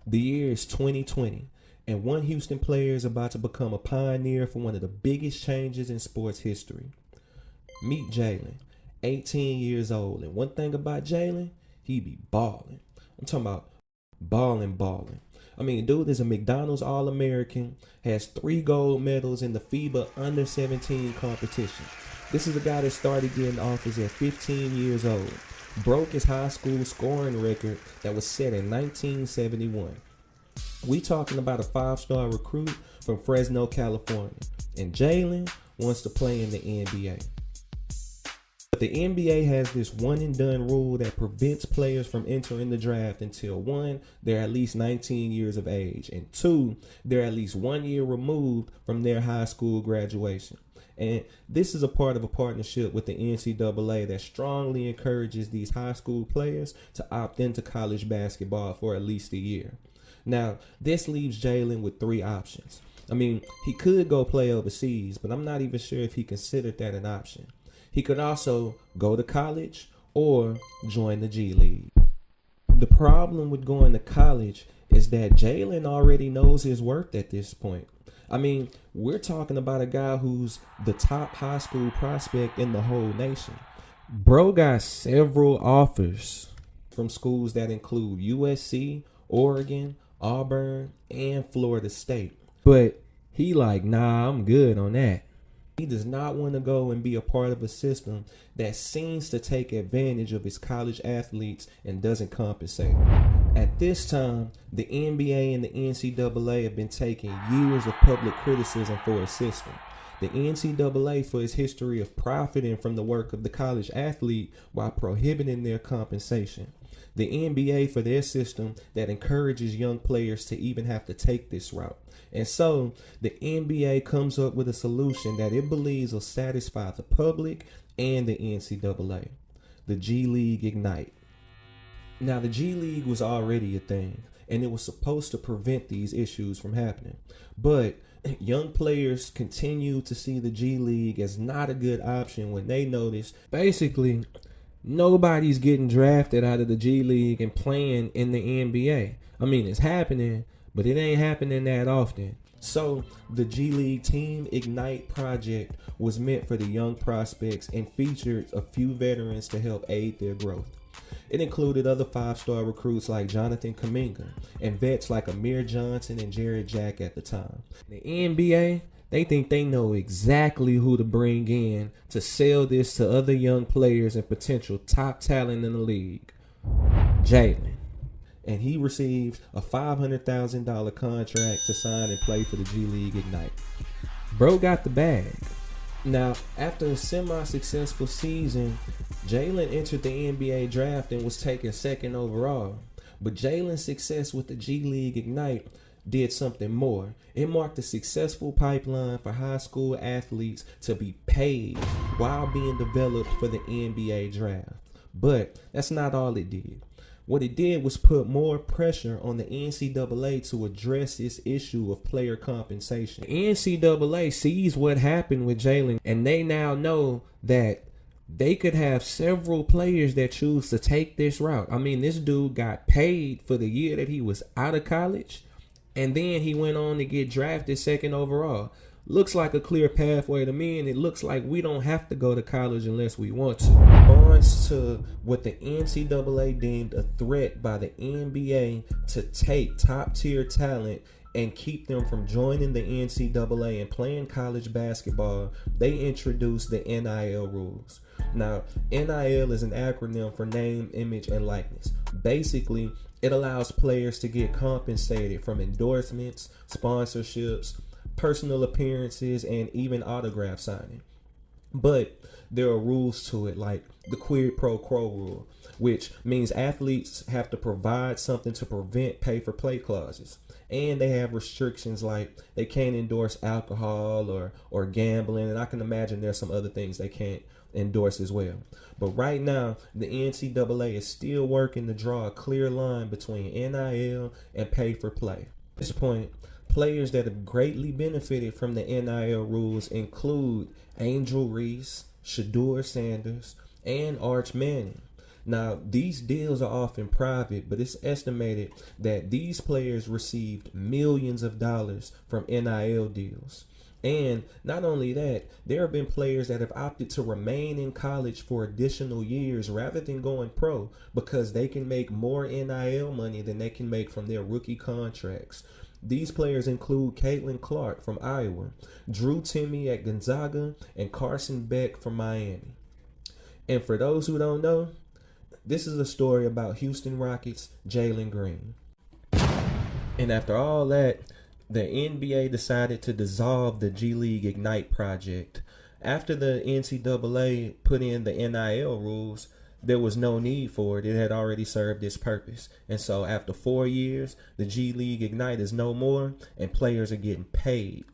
The year is 2020, and one Houston player is about to become a pioneer for one of the biggest changes in sports history. Meet Jalen, 18 years old. And one thing about Jalen, he be balling. I'm talking about balling. I mean, dude is a McDonald's All-American, has 3 gold medals in the FIBA Under-17 competition. This is a guy that started getting offers at 15 years old. Broke his high school scoring record that was set in 1971. We talking about a 5-star recruit from Fresno, California. And Jalen wants to play in the NBA. But the NBA has this one and done rule that prevents players from entering the draft until 1, they're at least 19 years of age, and 2, they're at least 1 year removed from their high school graduation. And this is a part of a partnership with the NCAA that strongly encourages these high school players to opt into college basketball for at least a year. Now, this leaves Jalen with 3 options. I mean, he could go play overseas, but I'm not even sure if he considered that an option. He could also go to college or join the G League. The problem with going to college is that Jalen already knows his worth at this point. I mean, we're talking about a guy who's the top high school prospect in the whole nation. Bro got several offers from schools that include USC, Oregon, Auburn, and Florida State. But he like, nah, I'm good on that. He does not want to go and be a part of a system that seems to take advantage of his college athletes and doesn't compensate. At this time, the NBA and the NCAA have been taking years of public criticism for his system. The NCAA for its history of profiting from the work of the college athlete while prohibiting their compensation. The NBA for their system that encourages young players to even have to take this route. And so the NBA comes up with a solution that it believes will satisfy the public and the NCAA. The G League Ignite. Now, the G League was already a thing, and it was supposed to prevent these issues from happening. But young players continue to see the G League as not a good option when they notice basically nobody's getting drafted out of the G League and playing in the NBA. I mean, it's happening, but it ain't happening that often. So the G League Team Ignite project was meant for the young prospects and featured a few veterans to help aid their growth. It included other 5-star recruits like Jonathan Kuminga and vets like Amir Johnson and Jared Jack at the time. The NBA, they think they know exactly who to bring in to sell this to other young players and potential top talent in the league. Jalen. And he received a $500,000 contract to sign and play for the G League Ignite. Bro got the bag. Now, after a semi-successful season, Jalen entered the NBA draft and was taken 2nd overall. But Jalen's success with the G League Ignite did something more. It marked a successful pipeline for high school athletes to be paid while being developed for the NBA draft. But that's not all it did. What it did was put more pressure on the NCAA to address this issue of player compensation. The NCAA sees what happened with Jalen, and they now know that they could have several players that choose to take this route. I mean, this dude got paid for the year that he was out of college, and then he went on to get drafted 2nd overall. Looks like a clear pathway to me, and it looks like we don't have to go to college unless we want to. On to what the NCAA deemed a threat by the NBA to take top-tier talent and keep them from joining the NCAA and playing college basketball, they introduced the NIL rules. Now, NIL is an acronym for name, image, and likeness. Basically, it allows players to get compensated from endorsements, sponsorships, personal appearances, and even autograph signing. But there are rules to it, like the quid pro quo rule, which means athletes have to provide something to prevent pay-for-play clauses. And they have restrictions like they can't endorse alcohol or gambling, and I can imagine there's some other things they can't endorse as well. But right now, the NCAA is still working to draw a clear line between NIL and pay-for-play. At this point, players that have greatly benefited from the NIL rules include Angel Reese, Shedeur Sanders, and Arch Manning. Now, these deals are often private, but it's estimated that these players received millions of dollars from NIL deals. And not only that, there have been players that have opted to remain in college for additional years rather than going pro because they can make more NIL money than they can make from their rookie contracts. These players include Caitlin Clark from Iowa, Drew Timme at Gonzaga, and Carson Beck from Miami. And for those who don't know, this is a story about Houston Rockets' Jalen Green. And after all that, the NBA decided to dissolve the G League Ignite project. After the NCAA put in the NIL rules, there was no need for it. It had already served its purpose. And so after 4 years, the G League Ignite is no more and players are getting paid.